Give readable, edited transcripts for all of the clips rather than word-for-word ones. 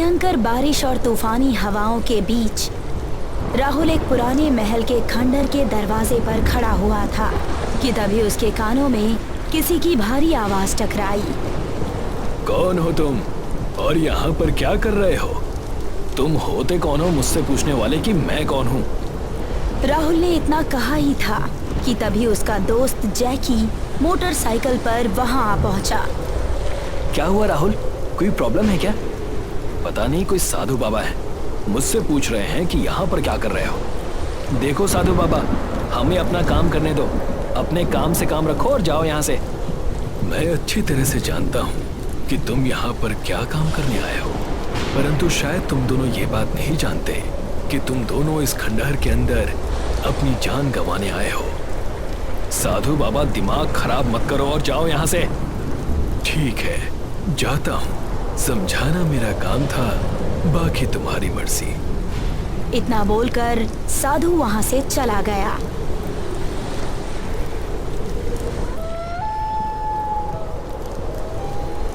भयंकर बारिश और तूफानी हवाओं के बीच राहुल एक पुराने महल के खंडर के दरवाजे पर खड़ा हुआ था कि तभी उसके कानों में किसी की भारी आवाज टकराई। कौन हो तुम और यहाँ पर क्या कर रहे हो? तुम होते कौन हो मुझसे पूछने वाले कि मैं कौन हूँ? राहुल ने इतना कहा ही था कि तभी उसका दोस्त जैकी मोटरसाइकिल पर वहां आ पहुंचा। क्या हुआ राहुल, कोई प्रॉब्लम है क्या? पता नहीं, कोई साधु बाबा है, मुझसे पूछ रहे हैं कि यहाँ पर क्या कर रहे हो। देखो साधु बाबा, हमें अपना काम करने दो, अपने काम से काम रखो और जाओ यहाँ से। मैं अच्छी तरह से जानता हूँ कि तुम यहाँ पर क्या काम करने आए हो, परंतु शायद तुम दोनों ये बात नहीं जानते कि तुम दोनों इस खंडहर के अंदर अपनी जान गंवाने आए हो। साधु बाबा, दिमाग खराब मत करो और जाओ यहाँ से। ठीक है, जाता हूँ, समझाना मेरा काम था, बाकी तुम्हारी मर्जी। इतना बोलकर साधु वहां से चला गया।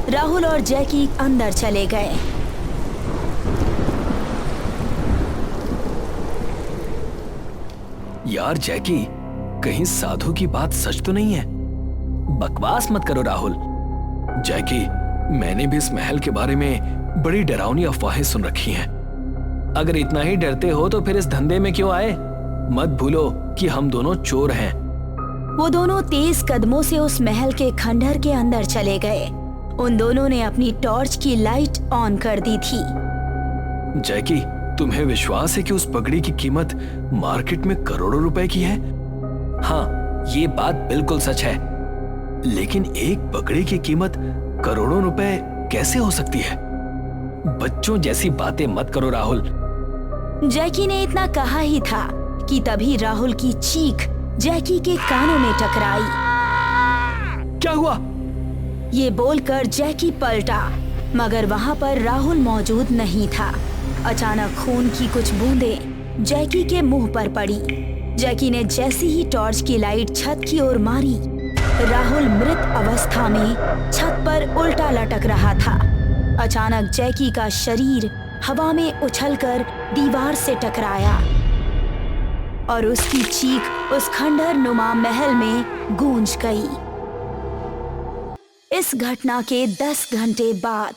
राहुल और जैकी अंदर चले गए। यार जैकी, कहीं साधु की बात सच तो नहीं है? बकवास मत करो राहुल। जैकी, मैंने भी इस महल के बारे में बड़ी डरावनी अफवाहें सुन रखी हैं। अगर इतना ही डरते हो तो फिर इस धंधे में क्यों आए? मत भूलो कि हम दोनों चोर हैं। वो दोनों तेज कदमों से उस महल के खंडहर के अंदर चले गए। उन दोनों ने अपनी टॉर्च की लाइट ऑन कर दी थी। जैकी, तुम्हें विश्वास है कि उस पगड़ी की कीमत मार्केट में करोड़ों रुपए की है? हाँ, ये बात बिल्कुल सच है, लेकिन एक पगड़ी की कीमत करोड़ों रुपए कैसे हो सकती है? बच्चों जैसी बातें मत करो राहुल। जैकी ने इतना कहा ही था कि तभी राहुल की चीख जैकी के कानों में टकराई। क्या हुआ? ये बोलकर जैकी पलटा, मगर वहां पर राहुल मौजूद नहीं था। अचानक खून की कुछ बूंदें जैकी के मुंह पर पड़ी। जैकी ने जैसी ही टॉर्च की लाइट छत की ओर मारी, राहुल मृत अवस्था में छत पर उल्टा लटक रहा था। अचानक जैकी का शरीर हवा में उछलकर दीवार से टकराया और उसकी चीख उस खंडहर नुमा महल में गूंज गई। इस घटना के 10 घंटे बाद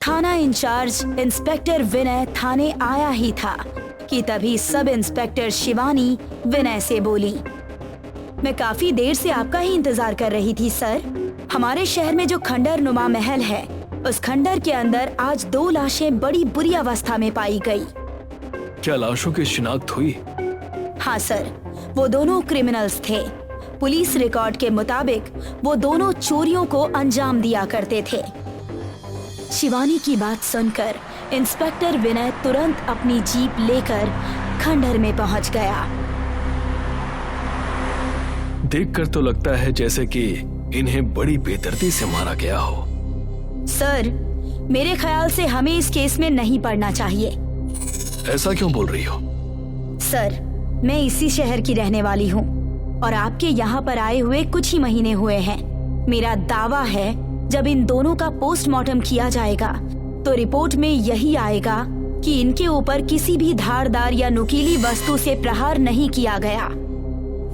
थाना इंचार्ज इंस्पेक्टर विनय थाने आया ही था कि तभी सब इंस्पेक्टर शिवानी विनय से बोली, मैं काफी देर से आपका ही इंतजार कर रही थी सर। हमारे शहर में जो खंडहर नुमा महल है, उस खंडहर के अंदर आज 2 लाशें बड़ी बुरी अवस्था में पाई गई। क्या लाशों की शिनाख्त हुई? हाँ सर, वो दोनों क्रिमिनल्स थे। पुलिस रिकॉर्ड के मुताबिक वो दोनों चोरियों को अंजाम दिया करते थे। शिवानी की बात सुनकर इंस्पेक्टर विनय तुरंत अपनी जीप लेकर खंडहर में पहुंच गया। देखकर तो लगता है जैसे कि इन्हें बड़ी बेदर्दी से मारा गया हो। सर, मेरे ख्याल से हमें इस केस में नहीं पड़ना चाहिए। ऐसा क्यों बोल रही हो? सर, मैं इसी शहर की रहने वाली हूँ और आपके यहाँ पर आए हुए कुछ ही महीने हुए हैं। मेरा दावा है जब इन दोनों का पोस्टमार्टम किया जाएगा तो रिपोर्ट में यही आएगा कि इनके ऊपर किसी भी धारदार या नुकीली वस्तु से प्रहार नहीं किया गया।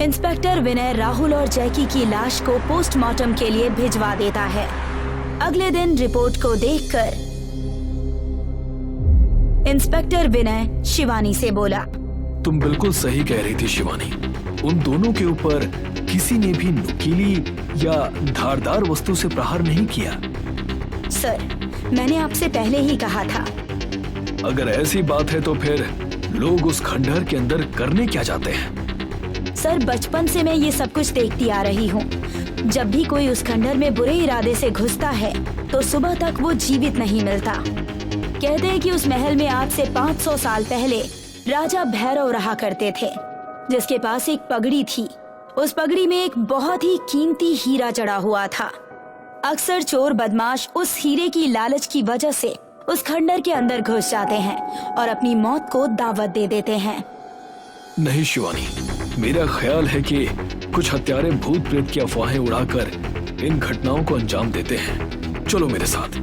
इंस्पेक्टर विनय राहुल और जैकी की लाश को पोस्टमार्टम के लिए भिजवा देता है। अगले दिन रिपोर्ट को देखकर इंस्पेक्टर विनय शिवानी से बोला, तुम बिल्कुल सही कह रही थी शिवानी। उन दोनों के ऊपर किसी ने भी नुकीली या धारदार वस्तु से प्रहार नहीं किया। सर, मैंने आपसे पहले ही कहा था। अगर ऐसी बात है तो फिर लोग उस खंडहर के अंदर करने क्या चाहते हैं? सर, बचपन से मैं ये सब कुछ देखती आ रही हूँ। जब भी कोई उस खंडहर में बुरे इरादे से घुसता है तो सुबह तक वो जीवित नहीं मिलता। कहते हैं कि उस महल में आज से 500 साल पहले राजा भैरव रहा करते थे, जिसके पास एक पगड़ी थी। उस पगड़ी में एक बहुत ही कीमती हीरा जड़ा हुआ था। अक्सर चोर बदमाश उस हीरे की लालच की वजह से उस खंडहर के अंदर घुस जाते हैं और अपनी मौत को दावत दे देते हैं। नहीं शिवानी, मेरा ख्याल है कि कुछ हत्यारे भूत प्रेत की अफवाहें उड़ाकर इन घटनाओं को अंजाम देते हैं। चलो मेरे साथ।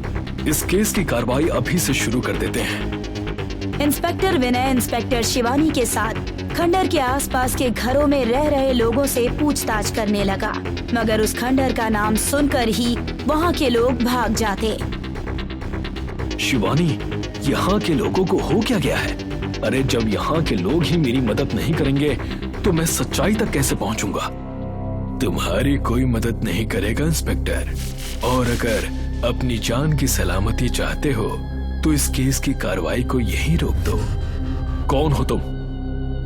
इस केस की कार्रवाई अभी से शुरू कर देते हैं। इंस्पेक्टर विनय इंस्पेक्टर शिवानी के साथ खंडर के आसपास के घरों में रह रहे लोगों से पूछताछ करने लगा, मगर उस खंडर का नाम सुनकर ही वहाँ के लोग भाग जाते। शिवानी, यहाँ के लोगों को हो क्या गया है? अरे जब यहाँ के लोग ही मेरी मदद नहीं करेंगे तो मैं सच्चाई तक कैसे पहुँचूंगा? तुम्हारी कोई मदद नहीं करेगा इंस्पेक्टर, और अगर अपनी जान की सलामती चाहते हो तो इस केस की कार्रवाई को यहीं रोक दो। कौन हो तुम?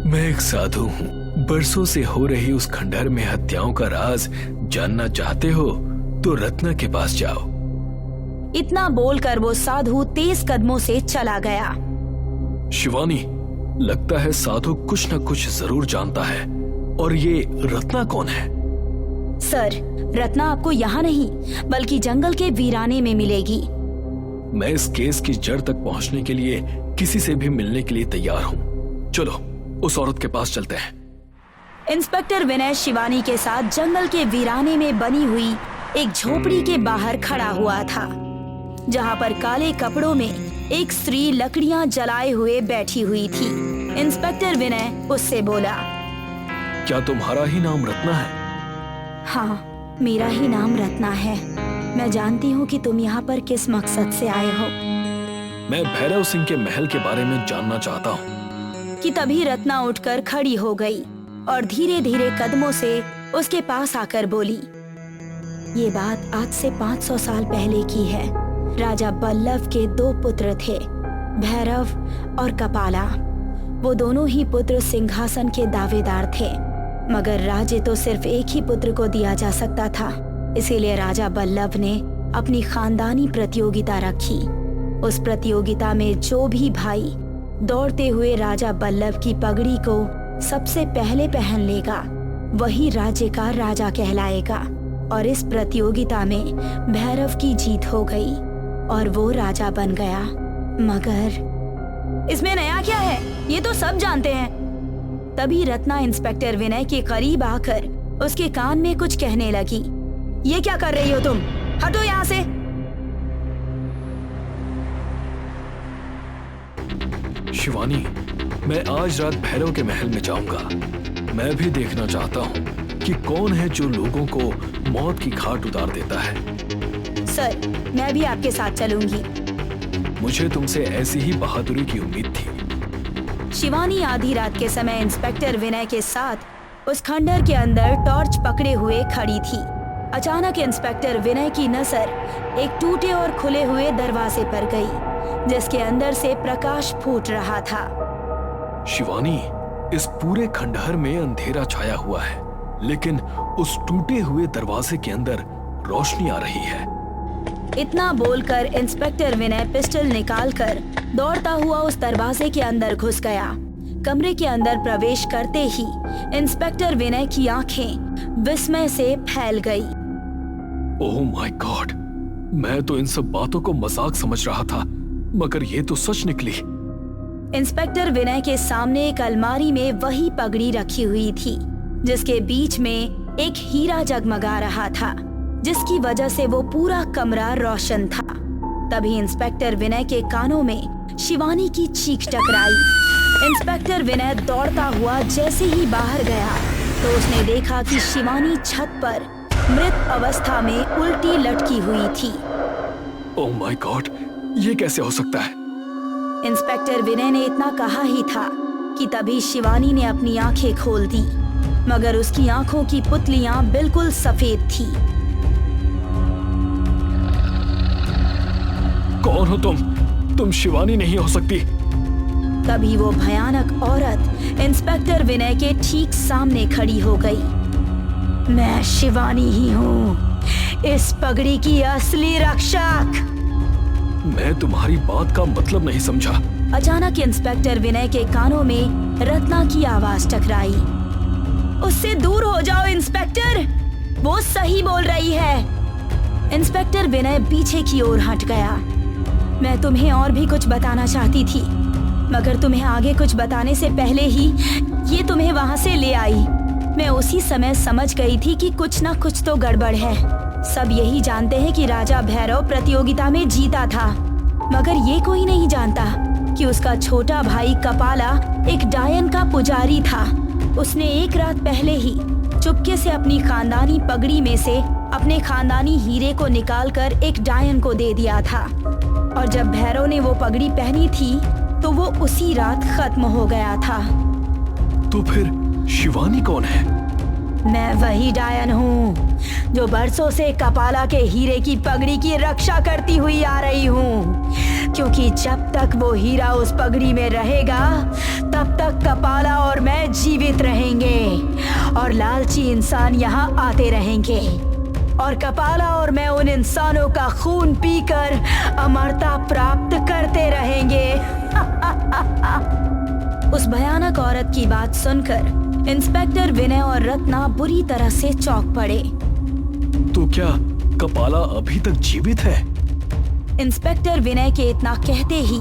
मैं एक साधु हूँ। बरसों से हो रही उस खंडहर में हत्याओं का राज जानना चाहते हो तो रत्ना के पास जाओ। इतना बोलकर वो साधु तेज कदमों से चला गया। शिवानी, लगता है साधु कुछ न कुछ जरूर जानता है। और ये रत्ना कौन है? सर, रत्ना आपको यहाँ नहीं बल्कि जंगल के वीराने में मिलेगी। मैं इस केस की जड़ तक पहुँचने के लिए किसी से भी मिलने के लिए तैयार हूँ। चलो उस औरत के पास चलते हैं। इंस्पेक्टर विनय शिवानी के साथ जंगल के वीराने में बनी हुई एक झोपड़ी के बाहर खड़ा हुआ था, जहाँ पर काले कपड़ों में एक स्त्री लकड़ियाँ जलाए हुए बैठी हुई थी। इंस्पेक्टर विनय उससे बोला, क्या तुम्हारा ही नाम रत्ना है? हाँ, मेरा ही नाम रत्ना है। मैं जानती हूँ कि तुम यहाँ पर किस मकसद से आए हो। मैं भैरव सिंह के महल के बारे में जानना चाहता हूँ। कि तभी रत्ना उठकर खड़ी हो गई और धीरे धीरे कदमों से उसके पास आकर बोली, ये बात आज से 500 साल पहले की है। राजा बल्लभ के 2 पुत्र थे, भैरव और कपाला। वो दोनों ही पुत्र सिंहासन के दावेदार थे, मगर राज्य तो सिर्फ एक ही पुत्र को दिया जा सकता था। इसीलिए राजा बल्लभ ने अपनी खानदानी प्रतियोगिता रखी। उस प्रतियोगिता में जो भी भाई दौड़ते हुए राजा बल्लभ की पगड़ी को सबसे पहले पहन लेगा, वही राज्य का राजा कहलाएगा। और इस प्रतियोगिता में भैरव की जीत हो गई और वो राजा बन गया। मगर इसमें नया क्या है? ये तो सब जानते हैं। तभी रत्ना इंस्पेक्टर विनय के करीब आकर उसके कान में कुछ कहने लगी। ये क्या कर रही हो तुम? हटो यहाँ से। शिवानी, मैं आज रात भैरव के महल में जाऊंगा। मैं भी देखना चाहता हूँ कि कौन है जो लोगों को मौत की घाट उतार देता है। सर, मैं भी आपके साथ चलूंगी। मुझे तुमसे ऐसी ही बहादुरी की उम्मीद थी। शिवानी आधी रात के समय इंस्पेक्टर विनय के साथ उस खंडर के अंदर टॉर्च पकड़े हुए खड़ी थी। अचानक इंस्पेक्टर विनय की नजर एक टूटे और खुले हुए दरवाजे पर गई, जिसके अंदर से प्रकाश फूट रहा था। शिवानी, इस पूरे खंडहर में अंधेरा छाया हुआ है, लेकिन उस टूटे हुए दरवाजे के अंदर रोशनी आ रही है। इतना बोलकर इंस्पेक्टर विनय पिस्टल निकालकर दौड़ता हुआ उस दरवाजे के अंदर घुस गया। कमरे के अंदर प्रवेश करते ही इंस्पेक्टर विनय की आंखें विस्मय से फैल गई। ओह माय गॉड, मैं तो इन सब बातों को मजाक समझ रहा था, मगर ये तो सच निकली। इंस्पेक्टर विनय के सामने एक अलमारी में वही पगड़ी रखी हुई थी, जिसके बीच में एक हीरा जगमगा रहा था, जिसकी वजह से वो पूरा कमरा रोशन था। तभी इंस्पेक्टर विनय के कानों में शिवानी की चीख टकराई। इंस्पेक्टर विनय दौड़ता हुआ जैसे ही बाहर गया तो उसने देखा कि शिवानी छत पर मृत अवस्था में उल्टी लटकी हुई थी। ओह माय गॉड, ये कैसे हो सकता है? इंस्पेक्टर विनय ने इतना कहा ही था कि तभी शिवानी ने अपनी आंखें खोल दी, मगर उसकी आंखों की पुतलियां बिल्कुल सफेद थी। कौन हो तुम? तुम शिवानी नहीं हो सकती। तभी वो भयानक औरत इंस्पेक्टर विनय के ठीक सामने खड़ी हो गई। मैं शिवानी ही हूँ, इस पगड़ी की असली रक्षक। मैं तुम्हारी बात का मतलब नहीं समझा। अचानक इंस्पेक्टर विनय के कानों में रत्ना की आवाज टकराई। उससे दूर हो जाओ इंस्पेक्टर, वो सही बोल रही है। इंस्पेक्टर विनय पीछे की ओर हट गया। मैं तुम्हें और भी कुछ बताना चाहती थी, मगर तुम्हें आगे कुछ बताने से पहले ही ये तुम्हें वहां से ले आई। मैं उसी समय समझ गई थी कि कुछ ना कुछ तो गड़बड़ है। सब यही जानते हैं कि राजा भैरव प्रतियोगिता में जीता था, मगर ये कोई नहीं जानता कि उसका छोटा भाई कपाला एक डायन का पुजारी था। उसने एक रात पहले ही चुपके से अपनी खानदानी पगड़ी में से अपने खानदानी हीरे को निकालकर एक डायन को दे दिया था, और जब भैरव ने वो पगड़ी पहनी थी तो वो उसी रात खत्म हो गया था। तो फिर शिवानी कौन है? मैं वही डायन हूँ जो बरसों से कपाला के हीरे की पगड़ी की रक्षा करती हुई आ रही हूँ, क्योंकि जब तक वो हीरा उस पगड़ी में रहेगा तब तक कपाला और मैं जीवित रहेंगे और लालची इंसान यहाँ आते रहेंगे, और कपाला और मैं उन इंसानों का खून पीकर अमरता प्राप्त करते रहेंगे। उस भयानक औरत की बात सुनकर इंस्पेक्टर विनय और रत्ना बुरी तरह से चौंक पड़े। तो क्या कपाला अभी तक जीवित है? इंस्पेक्टर विनय के इतना कहते ही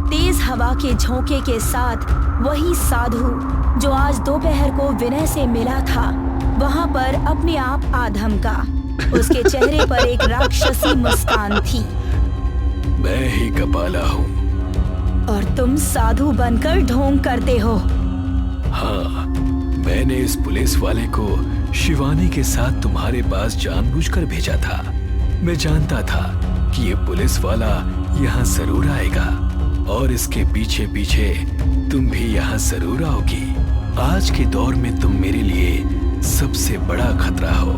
तेज हवा के झोंके के साथ वही साधु जो आज दोपहर को विनय से मिला था वहां पर अपने आप आधम का। उसके चेहरे पर एक राक्षसी मुस्कान थी। मैं ही कपाला हूँ। और तुम साधु बनकर ढोंग करते हो। हाँ, मैंने इस पुलिस वाले को शिवानी के साथ तुम्हारे पास जानबूझकर भेजा था। मैं जानता था कि ये पुलिस वाला यहाँ जरूर आएगा और इसके पीछे पीछे तुम भी यहाँ जरूर आओगी। आज के दौर में तुम मेरे लिए सबसे बड़ा खतरा हो।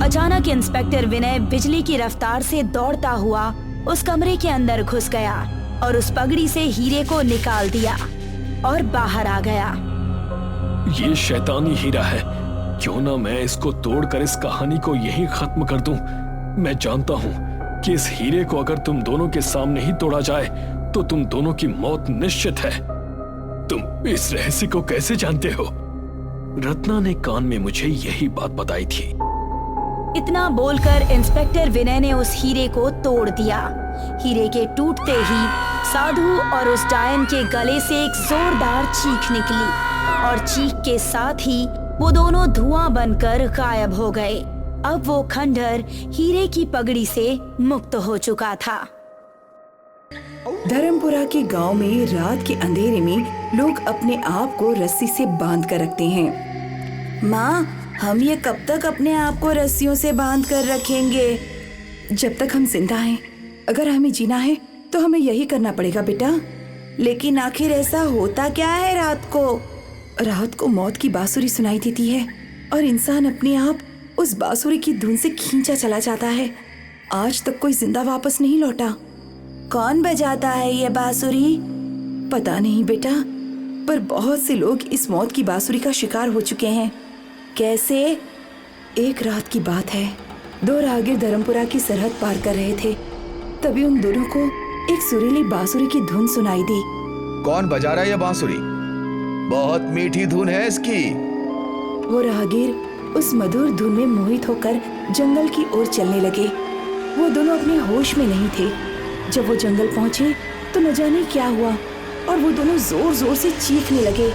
अचानक इंस्पेक्टर विनय बिजली की रफ्तार से दौड़ता हुआ उस कमरे के अंदर घुस गया और उस पगड़ी से हीरे को निकाल दिया और बाहर आ गया। ये शैतानी हीरा है, क्यों ना मैं इसको तोड़कर इस कहानी को यहीं खत्म कर दूं। मैं जानता हूँ कि इस हीरे को अगर तुम दोनों के सामने ही तोड़ा जाए तो तुम दोनों की मौत निश्चित है। तुम इस रहस्य को कैसे जानते हो? रत्ना ने कान में मुझे यही बात बताई थी। इतना बोलकर इंस्पेक्टर विनय ने उस हीरे को तोड़ दिया। हीरे के टूटते ही साधु और उस डायन के गले से एक जोरदार चीख निकली और चीख के साथ ही वो दोनों धुआं बनकर गायब हो गए। अब वो खंडहर हीरे की पगड़ी से मुक्त हो चुका था। धर्मपुरा के गांव में रात के अंधेरे में लोग अपने आप को रस्सी से बांध कर रखते हैं। माँ, हम ये कब तक अपने आप को रस्सियों से बांध कर रखेंगे? जब तक हम जिंदा हैं। अगर हमें जीना है तो हमें यही करना पड़ेगा बेटा। लेकिन आखिर ऐसा होता क्या है रात को? रात को मौत की बांसुरी सुनाई देती है और इंसान अपने आप उस बांसुरी की धुन से खींचा चला जाता है। आज तक कोई जिंदा वापस नहीं लौटा। कौन बजाता है ये बांसुरी? पता नहीं बेटा, पर बहुत से लोग इस मौत की बांसुरी का शिकार हो चुके हैं। कैसे? एक रात की बात है, दो राहगीर धर्मपुरा की सरहद पार कर रहे थे। तभी उन दोनों को एक सुरीली बांसुरी की धुन सुनाई दी। कौन बजा रहा है ये बांसुरी? बहुत मीठी धुन है इसकी। वो राहगीर उस मधुर धुन में मोहित होकर जंगल की ओर चलने लगे। वो दोनों अपने होश में नहीं थे। जब वो जंगल पहुंचे तो न जाने क्या हुआ और वो दोनों जोर जोर से चीखने लगे।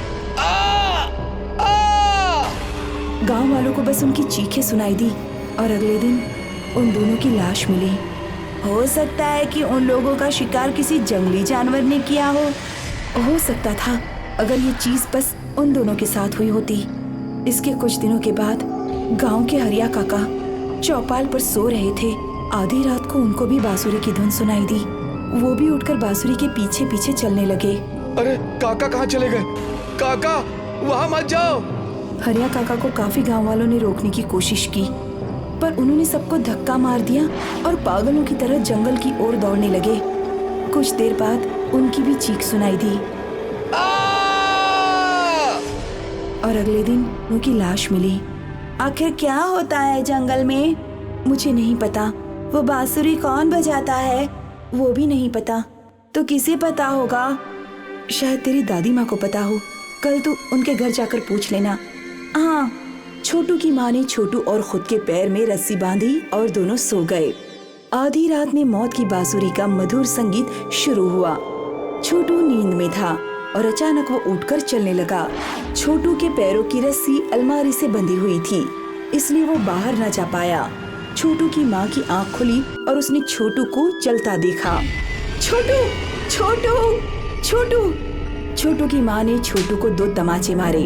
गांव वालों को बस उनकी चीखें सुनाई दी और अगले दिन उन दोनों की लाश मिली। हो सकता है कि उन लोगों का शिकार किसी जंगली जानवर ने किया हो सकता था अगर ये चीज बस उन दोनों के साथ हुई होती। इसके कुछ दिनों के बाद गांव के हरिया काका चौपाल पर सो रहे थे। आधी रात को उनको भी बांसुरी की धुन सुनाई दी। वो भी उठकर बांसुरी के पीछे पीछे चलने लगे। अरे काका कहाँ चले गए? काका, वहाँ मत जाओ। हरिया काका को काफी गांव वालों ने रोकने की कोशिश की, पर उन्होंने सबको धक्का मार दिया और पागलों की तरह जंगल की ओर दौड़ने लगे। कुछ देर बाद उनकी भी चीख सुनाई दी और अगले दिन उनकी लाश मिली। आखिर क्या होता है जंगल में? मुझे नहीं पता। वो बांसुरी कौन बजाता है वो भी नहीं पता। तो किसे पता होगा? शायद तेरी दादी माँ को पता हो। कल तू उनके घर जाकर पूछ लेना। हाँ, छोटू की माँ ने छोटू और खुद के पैर में रस्सी बांधी और दोनों सो गए। आधी रात में मौत की बांसुरी का मधुर संगीत शुरू हुआ। छोटू नींद में था और अचानक वो उठकर चलने लगा। छोटू के पैरों की रस्सी अलमारी से बंधी हुई थी, इसलिए वो बाहर न जा पाया। छोटू की माँ की आंख खुली और उसने छोटू को चलता देखा। छोटू, छोटू, छोटू। छोटू की माँ ने छोटू को 2 तमाचे मारे,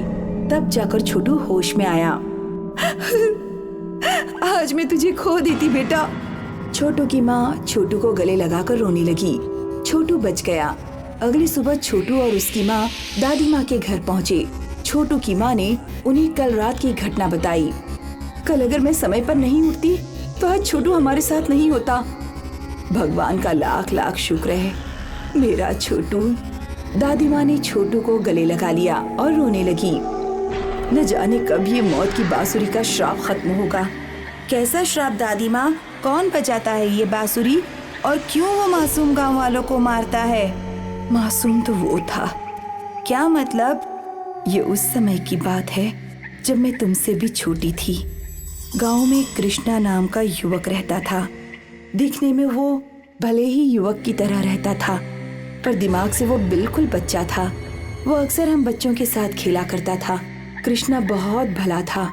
तब जाकर छोटू होश में आया। आज मैं तुझे खो देती बेटा। छोटू की माँ छोटू को गले लगाकर रोने लगी। छोटू बच गया। अगली सुबह छोटू और उसकी माँ दादी माँ के घर पहुँचे। छोटू की माँ ने उन्हें कल रात की घटना बताई। कल अगर मैं समय पर नहीं उठती तो आज छोटू हमारे साथ नहीं होता। भगवान का लाख लाख शुक्र है, मेरा छोटू। दादी माँ ने छोटू को गले लगा लिया और रोने लगी। न जाने कब ये मौत की बांसुरी का श्राप खत्म होगा। कैसा श्राप दादी माँ? कौन बजाता है ये बांसुरी और क्यों वो मासूम गांव वालों को मारता है? मासूम तो वो था। क्या मतलब? ये उस समय की बात है जब मैं तुमसे भी छोटी थी। गांव में कृष्णा नाम का युवक रहता था। दिखने में वो भले ही युवक की तरह रहता था, पर दिमाग से वो बिल्कुल बच्चा था। वो अक्सर हम बच्चों के साथ खेला करता था। कृष्णा बहुत भला था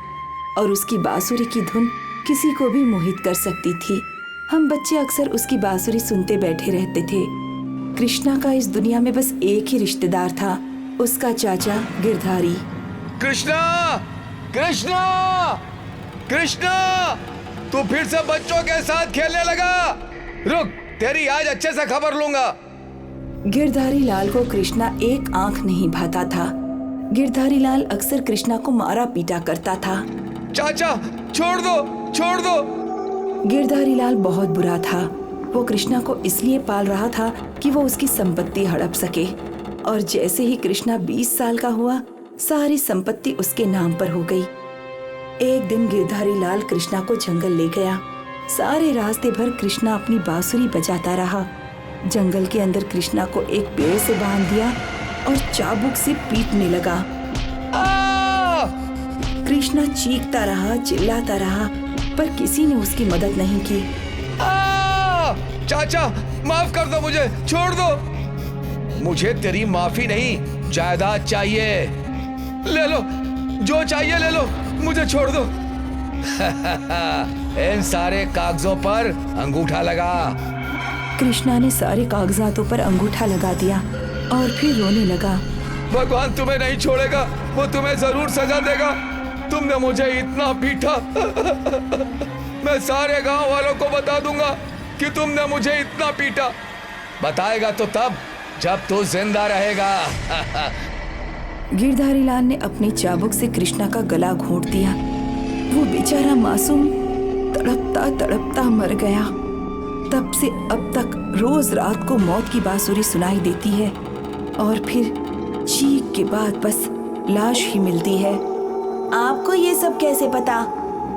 और उसकी बांसुरी की धुन किसी को भी मोहित कर सकती थी। हम बच्चे अक्सर उसकी बांसुरी सुनते बैठे रहते थे। कृष्णा का इस दुनिया में बस एक ही रिश्तेदार था, उसका चाचा गिरधारी। कृष्णा, कृष्णा, कृष्णा, तू फिर से बच्चों के साथ खेलने लगा। रुक, तेरी आज अच्छे से खबर लूंगा। गिरधारी लाल को कृष्णा एक आंख नहीं भाता था। गिरधारी लाल अक्सर कृष्णा को मारा पीटा करता था। चाचा, छोड़ दो, छोड़ दो। गिरधारी लाल बहुत बुरा था। वो कृष्णा को इसलिए पाल रहा था कि वो उसकी संपत्ति हड़प सके, और जैसे ही कृष्णा 20 साल का हुआ, सारी संपत्ति उसके नाम पर हो गई। एक दिन गिरधारी लाल कृष्णा को जंगल ले गया। सारे रास्ते भर कृष्णा अपनी बांसुरी बजाता रहा। जंगल के अंदर कृष्णा को एक पेड़ से बांध दिया और चाबुक से पीटने लगा। कृष्णा चीखता रहा, चिल्लाता रहा, पर किसी ने उसकी मदद नहीं की। चाचा, माफ कर दो मुझे, छोड़ दो। मुझे तेरी माफी नहीं, जायदाद चाहिए। ले लो, जो चाहिए ले लो, मुझे छोड़ दो। इन सारे कागजों पर अंगूठा लगा। कृष्णा ने सारे कागजातों पर अंगूठा लगा दिया और फिर रोने लगा। भगवान तुम्हें नहीं छोड़ेगा, वो तुम्हें जरूर सजा देगा। तुमने मुझे इतना पीटा। मैं सारे गांव वालों को बता दूंगा कि तुमने मुझे इतना पीटा। बताएगा तो तब जब तू जिंदा रहेगा। गिरधारी लाल ने अपनी चाबुक से कृष्णा का गला घोंट दिया। वो बेचारा मासूम तड़पता तड़पता मर गया। तब से अब तक रोज रात को मौत की बांसुरी सुनाई देती है और फिर चीख के बाद बस लाश ही मिलती है। आपको ये सब कैसे पता?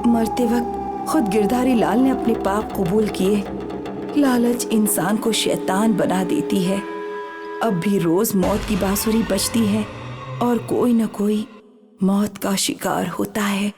मरते वक्त खुद गिरधारी लाल ने अपने पाप कबूल किए। लालच इंसान को शैतान बना देती है। अब भी रोज मौत की बांसुरी बजती है और कोई न कोई मौत का शिकार होता है।